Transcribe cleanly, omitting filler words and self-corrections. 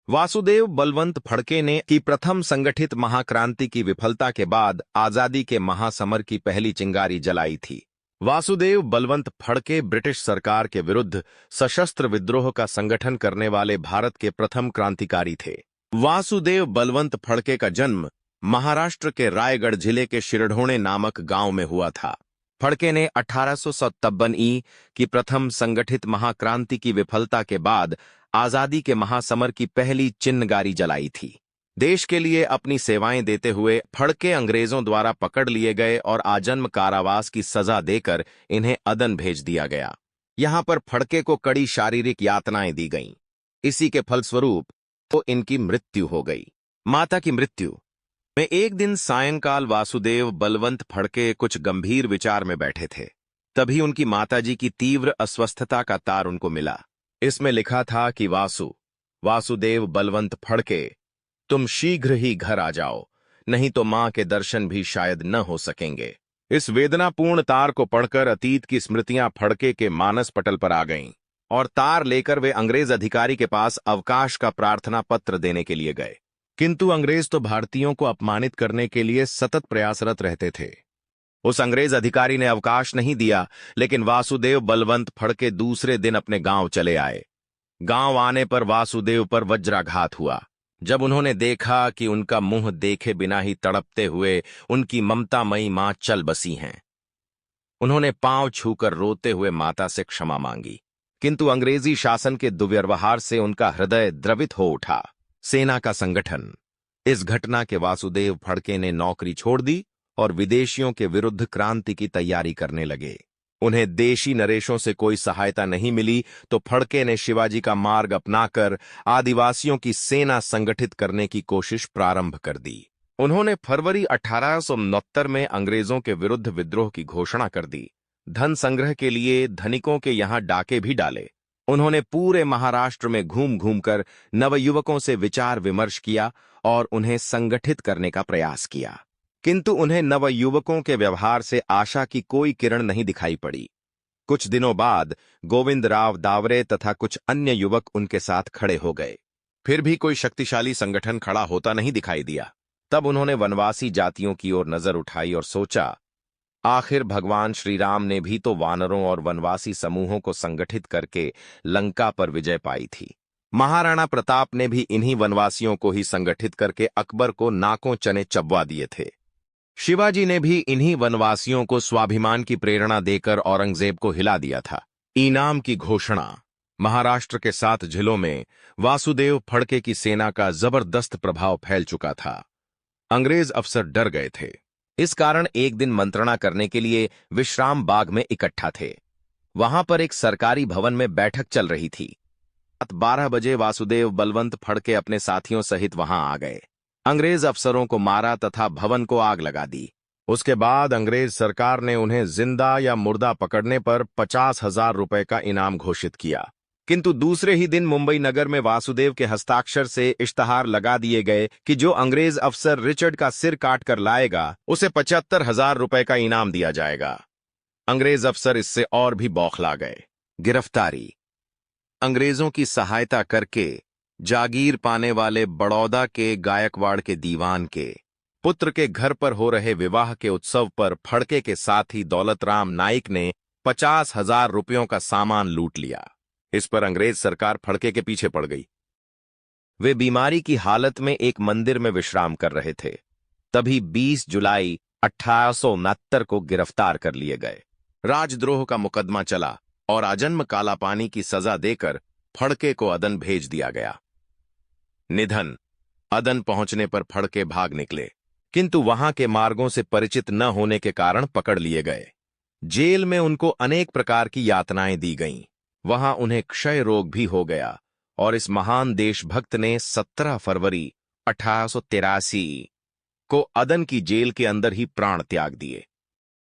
वासुदेव बलवंत फड़के ने की प्रथम संगठित महाक्रांति की विफलता के बाद आजादी के महासमर की पहली चिंगारी जलाई थी। वासुदेव बलवंत फड़के ब्रिटिश सरकार के विरुद्ध सशस्त्र विद्रोह का संगठन करने वाले भारत के प्रथम क्रांतिकारी थे। वासुदेव बलवंत फड़के का जन्म महाराष्ट्र के रायगढ़ जिले के शिरढोणे नामक गांव में हुआ था। फड़के ने 1857 की प्रथम संगठित महाक्रांति की विफलता के बाद आजादी के महासमर की पहली चिन्हगारी जलाई थी। देश के लिए अपनी सेवाएं देते हुए फड़के अंग्रेजों द्वारा पकड़ लिए गए और आजन्म कारावास की सजा देकर इन्हें अदन भेज दिया गया। यहां पर फड़के को कड़ी शारीरिक यातनाएं दी गईं। इसी के फलस्वरूप तो इनकी मृत्यु हो गई। माता की मृत्यु में एक दिन सायंकाल वासुदेव बलवंत फड़के कुछ गंभीर विचार में बैठे थे। तभी उनकी माताजी की तीव्र अस्वस्थता का तार उनको मिला। इसमें लिखा था कि वासुदेव बलवंत फड़के, तुम शीघ्र ही घर आ जाओ, नहीं तो मां के दर्शन भी शायद न हो सकेंगे। इस वेदनापूर्ण तार को पढ़कर अतीत की स्मृतियां फड़के के मानस पटल पर आ गईं और तार लेकर वे अंग्रेज अधिकारी के पास अवकाश का प्रार्थना पत्र देने के लिए गए। किंतु अंग्रेज तो भारतीयों को अपमानित करने के लिए सतत प्रयासरत रहते थे। उस अंग्रेज अधिकारी ने अवकाश नहीं दिया, लेकिन वासुदेव बलवंत फड़के दूसरे दिन अपने गांव चले आए। गांव आने पर वासुदेव पर वज्राघात हुआ। जब उन्होंने देखा कि उनका मुंह देखे बिना ही तड़पते हुए उनकी ममतामयी मां चल बसी हैं, उन्होंने पांव छूकर रोते हुए माता से क्षमा मांगी। किंतु अंग्रेजी शासन के दुर्व्यवहार से उनका हृदय द्रवित हो उठा। सेना का संगठन। इस घटना के वासुदेव फड़के ने नौकरी छोड़ दी और विदेशियों के विरुद्ध क्रांति की तैयारी करने लगे। उन्हें देशी नरेशों से कोई सहायता नहीं मिली तो फड़के ने शिवाजी का मार्ग अपनाकर आदिवासियों की सेना संगठित करने की कोशिश प्रारंभ कर दी। उन्होंने फरवरी 1869 में अंग्रेजों के विरुद्ध विद्रोह की घोषणा कर दी। धन संग्रह के लिए धनिकों के यहां डाके भी डाले। उन्होंने पूरे महाराष्ट्र में घूम घूमकर नवयुवकों से विचार विमर्श किया और उन्हें संगठित करने का प्रयास किया। किंतु उन्हें नवयुवकों के व्यवहार से आशा की कोई किरण नहीं दिखाई पड़ी। कुछ दिनों बाद गोविंदराव दावरे तथा कुछ अन्य युवक उनके साथ खड़े हो गए। फिर भी कोई शक्तिशाली संगठन खड़ा होता नहीं दिखाई दिया। तब उन्होंने वनवासी जातियों की ओर नजर उठाई और सोचा, आखिर भगवान श्री राम ने भी तो वानरों और वनवासी समूहों को संगठित करके लंका पर विजय पाई थी। महाराणा प्रताप ने भी इन्हीं वनवासियों को ही संगठित करके अकबर को नाकों चने चबवा दिए थे। शिवाजी ने भी इन्हीं वनवासियों को स्वाभिमान की प्रेरणा देकर औरंगजेब को हिला दिया था। इनाम की घोषणा। महाराष्ट्र के 7 जिलों में वासुदेव फड़के की सेना का जबरदस्त प्रभाव फैल चुका था। अंग्रेज अफसर डर गए थे। इस कारण एक दिन मंत्रणा करने के लिए विश्राम बाग में इकट्ठा थे। वहां पर एक सरकारी भवन में बैठक चल रही थी। रात 12 बजे वासुदेव बलवंत फड़के अपने साथियों सहित वहां आ गए। अंग्रेज अफसरों को मारा तथा भवन को आग लगा दी। उसके बाद अंग्रेज सरकार ने उन्हें जिंदा या मुर्दा पकड़ने पर 50,000 रुपए का इनाम घोषित किया। किंतु दूसरे ही दिन मुंबई नगर में वासुदेव के हस्ताक्षर से इश्तहार लगा दिए गए कि जो अंग्रेज अफसर रिचर्ड का सिर काट कर लाएगा उसे 75,000 रुपए का इनाम दिया जाएगा। अंग्रेज अफसर इससे और भी बौखला गए। गिरफ्तारी। अंग्रेजों की सहायता करके जागीर पाने वाले बड़ौदा के गायकवाड़ के दीवान के पुत्र के घर पर हो रहे विवाह के उत्सव पर फड़के के साथी दौलतराम नाइक ने 50,000 रुपयों का सामान लूट लिया। इस पर अंग्रेज सरकार फड़के के पीछे पड़ गई। वे बीमारी की हालत में एक मंदिर में विश्राम कर रहे थे। तभी 20 जुलाई 1869 को गिरफ्तार कर लिए गए। राजद्रोह का मुकदमा चला और आजन्म कालापानी की सजा देकर फड़के को अदन भेज दिया गया। निधन। अदन पहुंचने पर फड़के भाग निकले, किंतु वहां के मार्गों से परिचित न होने के कारण पकड़ लिए गए। जेल में उनको अनेक प्रकार की यातनाएं दी गईं। वहां उन्हें क्षय रोग भी हो गया और इस महान देशभक्त ने 17 फरवरी 1883 को अदन की जेल के अंदर ही प्राण त्याग दिए।